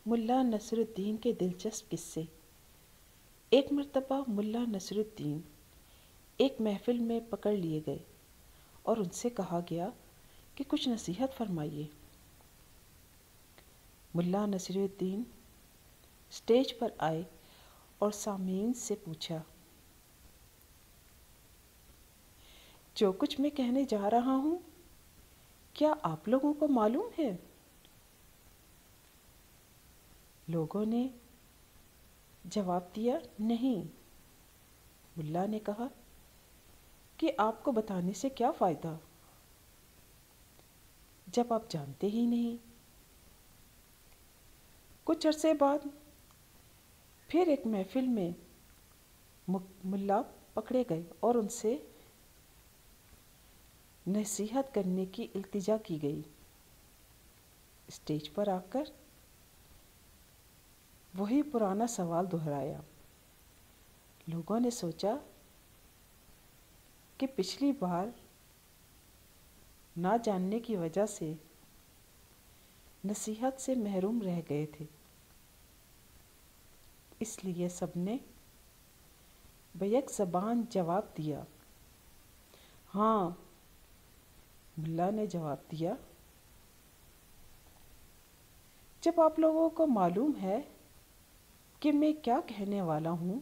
ملا نصر الدین کے دلچسپ قصے۔ ایک مرتبہ ملا نصر الدین ایک محفل میں پکڑ لیے گئے اور ان سے کہا گیا کہ کچھ نصیحت فرمائیے۔ ملا نصر الدین اسٹیج پر آئے اور سامعین سے پوچھا، جو کچھ میں کہنے جا رہا ہوں کیا آپ لوگوں کو معلوم ہے؟ لوگوں نے جواب دیا، نہیں۔ ملا نے کہا کہ آپ کو بتانے سے کیا فائدہ جب آپ جانتے ہی نہیں۔ کچھ عرصے بعد پھر ایک محفل میں ملا پکڑے گئے اور ان سے نصیحت کرنے کی التجا کی گئی۔ اسٹیج پر آ کر وہی پرانا سوال دہرایا۔ لوگوں نے سوچا کہ پچھلی بار نہ جاننے کی وجہ سے نصیحت سے محروم رہ گئے تھے، اس لیے سب نے بیک زبان جواب دیا۔ ہاں، ملا نے جواب دیا، جب آپ لوگوں کو معلوم ہے کہ میں کیا کہنے والا ہوں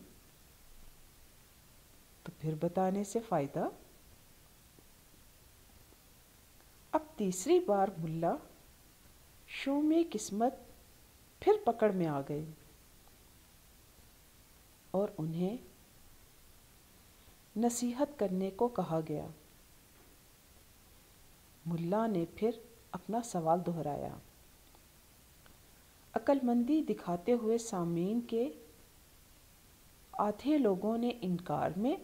تو پھر بتانے سے فائدہ۔ اب تیسری بار ملا شومی قسمت پھر پکڑ میں آ گئے اور انہیں نصیحت کرنے کو کہا گیا۔ ملا نے پھر اپنا سوال دہرایا۔ عقل مندی دکھاتے ہوئے سامعین کے آدھے لوگوں نے انکار میں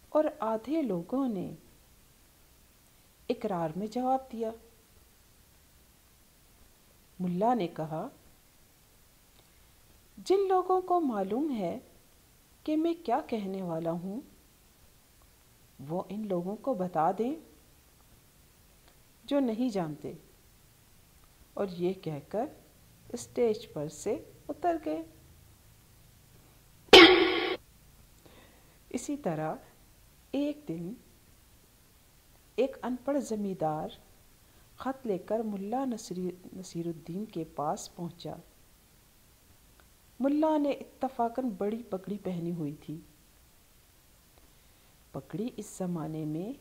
اور آدھے لوگوں نے اقرار میں جواب دیا۔ ملا نے کہا، جن لوگوں کو معلوم ہے کہ میں کیا کہنے والا ہوں وہ ان لوگوں کو بتا دیں جو نہیں جانتے، اور یہ کہہ کر اسٹیج پر سے اتر گئے۔ اسی طرح ایک دن ایک ان پڑھ زمیندار خط لے کر ملا نصیر الدین کے پاس پہنچا۔ ملا نے اتفاقاً بڑی پگڑی پہنی ہوئی تھی۔ پگڑی اس زمانے میں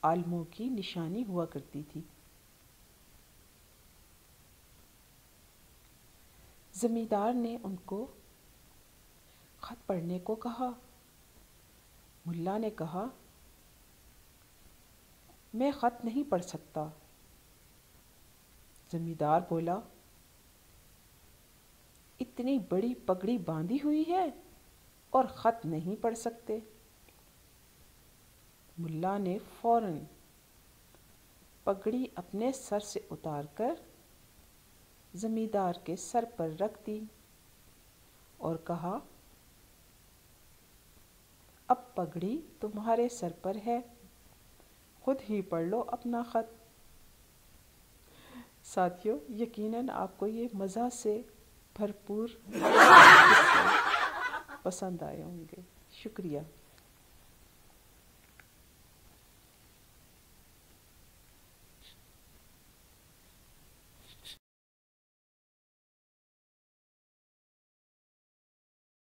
عالموں کی نشانی ہوا کرتی تھی۔ زمیندار نے ان کو خط پڑھنے کو کہا۔ ملا نے کہا، میں خط نہیں پڑھ سکتا۔ زمیندار بولا، اتنی بڑی پگڑی باندھی ہوئی ہے اور خط نہیں پڑھ سکتے؟ ملا نے فوراً پگڑی اپنے سر سے اتار کر زمیندار کے سر پر رکھ دی اور کہا، اب پگڑی تمہارے سر پر ہے، خود ہی پڑھ لو اپنا خط۔ ساتھیو، یقیناً آپ کو یہ مزہ سے بھرپور قصے پسند آئے ہوں گے۔ شکریہ۔